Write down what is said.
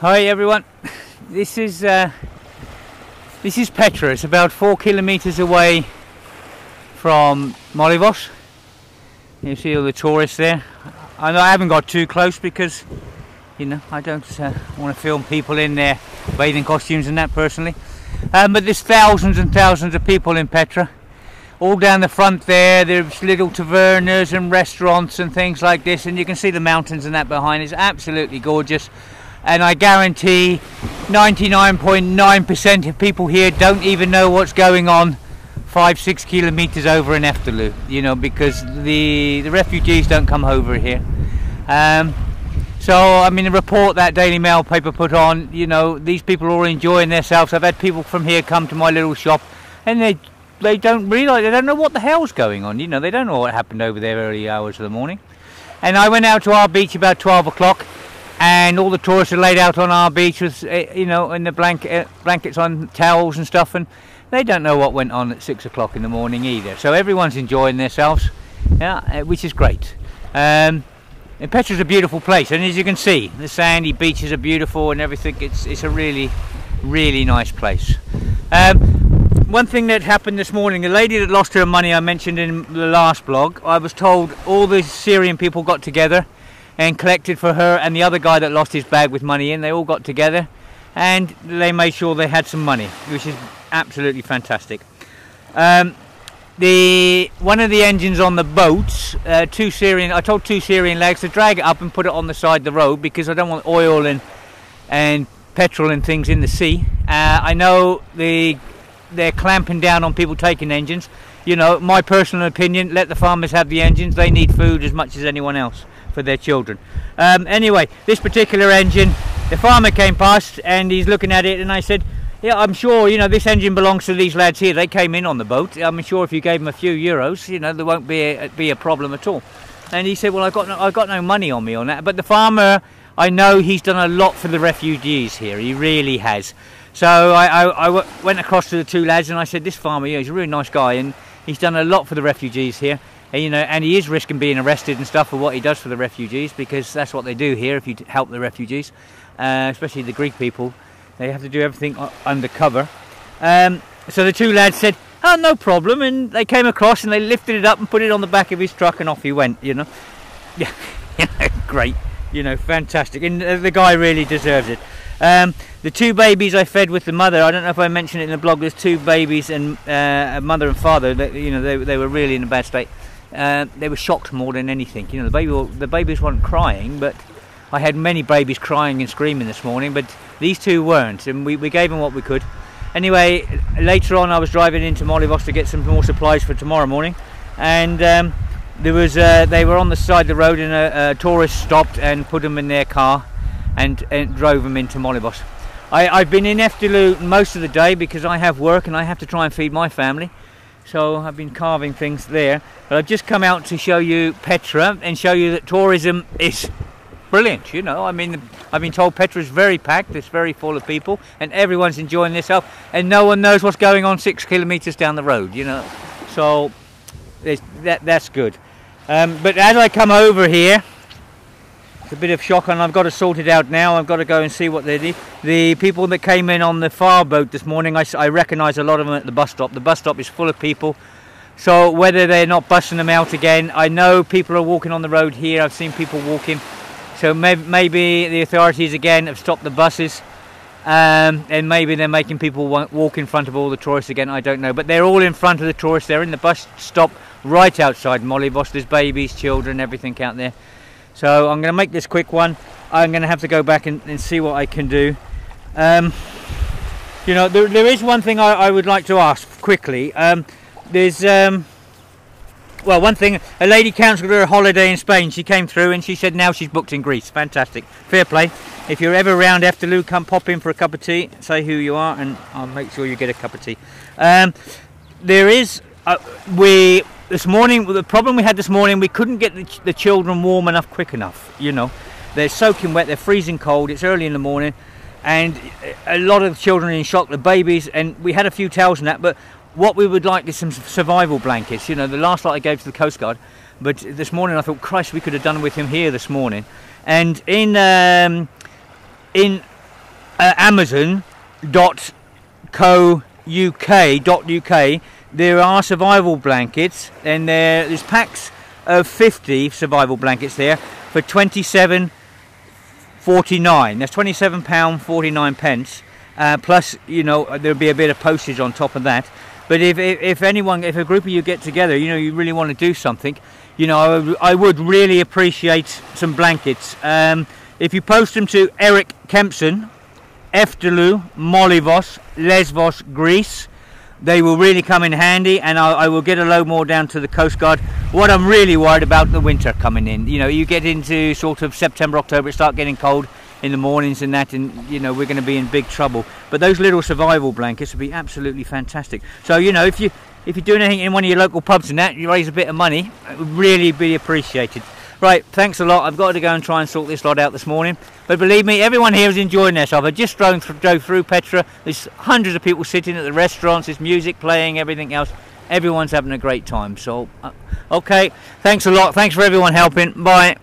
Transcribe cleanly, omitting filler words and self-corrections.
Hi everyone, this is Petra. It's about 4 kilometers away from Molivos. You see all the tourists there. I know I haven't got too close because, you know, I don't want to film people in their bathing costumes and that personally. But there's thousands and thousands of people in Petra. All down the front there, there's little tavernas and restaurants and things like this, and you can see the mountains and that behind. It's absolutely gorgeous. And I guarantee 99.9% of people here don't even know what's going on 5-6 kilometers over in Eftelu, you know, because the refugees don't come over here. So I mean, the report that Daily Mail paper put on, you know, these people are all enjoying themselves. I've had people from here come to my little shop and they don't realise, they don't know what the hell's going on, you know, they don't know what happened over there early hours of the morning. And I went out to our beach about 12 o'clock. And all the tourists are laid out on our beach with, you know, in the blankets on towels and stuff, and they don't know what went on at 6 o'clock in the morning either. So everyone's enjoying themselves, yeah, which is great. And Petra's a beautiful place, and as you can see, the sandy beaches are beautiful and everything. It's a really, really nice place. One thing that happened this morning, the lady that lost her money I mentioned in the last blog, I was told all the Syrian people got together and collected for her and the other guy that lost his bag with money in. They all got together and they made sure they had some money, which is absolutely fantastic. One of the engines on the boats, I told two Syrian lads to drag it up and put it on the side of the road because I don't want oil and petrol and things in the sea. I know they're clamping down on people taking engines. You know, my personal opinion, let the farmers have the engines. They need food as much as anyone else for their children. Anyway, this particular engine, the farmer came past and he's looking at it, and I said, yeah, I'm sure, you know, this engine belongs to these lads here. They came in on the boat. I'm sure if you gave them a few euros, you know, there won't be a problem at all. And he said, well, I've got no money on me on that. But the farmer, I know he's done a lot for the refugees here. He really has. So I went across to the two lads and I said, this farmer, yeah, he's a really nice guy and he's done a lot for the refugees here. You know, and he is risking being arrested and stuff for what he does for the refugees, because that's what they do here if you help the refugees, especially the Greek people. They have to do everything undercover. So the two lads said, oh, no problem, and they came across and they lifted it up and put it on the back of his truck and off he went, you know. Yeah, great, you know, fantastic, and the guy really deserves it. The two babies I fed with the mother, I don't know if I mentioned it in the blog, there's two babies and a mother and father, you know, they were really in a bad state. They were shocked more than anything. You know, the babies weren't crying, but I had many babies crying and screaming this morning, but these two weren't, and we gave them what we could. Anyway, later on I was driving into Molivos to get some more supplies for tomorrow morning, and they were on the side of the road, and a tourist stopped and put them in their car and drove them into Molivos. I've been in Eftelu most of the day because I have work and I have to try and feed my family. So I've been carving things there, but I've just come out to show you Petra and show you that tourism is brilliant. You know, I mean, I've been told Petra is very packed, it's very full of people, and everyone's enjoying themselves, and no one knows what's going on 6 kilometers down the road. You know, so that's good. But as I come over here, it's a bit of shock, and I've got to sort it out now. I've got to go and see what they did. The people that came in on the far boat this morning, I recognise a lot of them at the bus stop. The bus stop is full of people. So whether they're not bussing them out again, I know people are walking on the road here. I've seen people walking. So maybe the authorities again have stopped the buses. And maybe they're making people walk in front of all the tourists again. I don't know. But they're all in front of the tourists. They're in the bus stop right outside Molivos. There's babies, children, everything out there. So I'm going to make this quick one. I'm going to have to go back and see what I can do. You know, there is one thing I would like to ask quickly. There's, well, one thing, a lady cancelled her holiday in Spain. She came through and she said now she's booked in Greece. Fantastic. Fair play. If you're ever around Eftelu, come pop in for a cup of tea, say who you are, and I'll make sure you get a cup of tea. There is, this morning, the problem we had this morning, we couldn't get the children warm enough quick enough, you know. They're soaking wet, they're freezing cold, it's early in the morning, and a lot of the children are in shock, the babies, and we had a few towels and that, but what we would like is some survival blankets, you know, the last lot I gave to the Coast Guard, but this morning I thought, Christ, we could have done with him here this morning. And in Amazon.co.uk, there are survival blankets, and there's packs of 50 survival blankets there for £27.49. That's £27.49. Plus, you know, there'll be a bit of postage on top of that. But if a group of you get together, you know, you really want to do something, you know, I would really appreciate some blankets. If you post them to Eric Kempson, Eftelu, Molivos, Lesvos, Greece, they will really come in handy, and I will get a load more down to the Coast Guard. What I'm really worried about, the winter coming in. You know, you get into sort of September, October, it starts getting cold in the mornings and that, and you know, we're going to be in big trouble. But those little survival blankets would be absolutely fantastic. So, you know, if you're doing anything in one of your local pubs and that, you raise a bit of money, it would really be appreciated. Right, thanks a lot. I've got to go and try and sort this lot out this morning. But believe me, everyone here is enjoying themselves. I just drove through Petra. There's hundreds of people sitting at the restaurants. There's music playing, everything else. Everyone's having a great time. So, okay, thanks a lot. Thanks for everyone helping. Bye.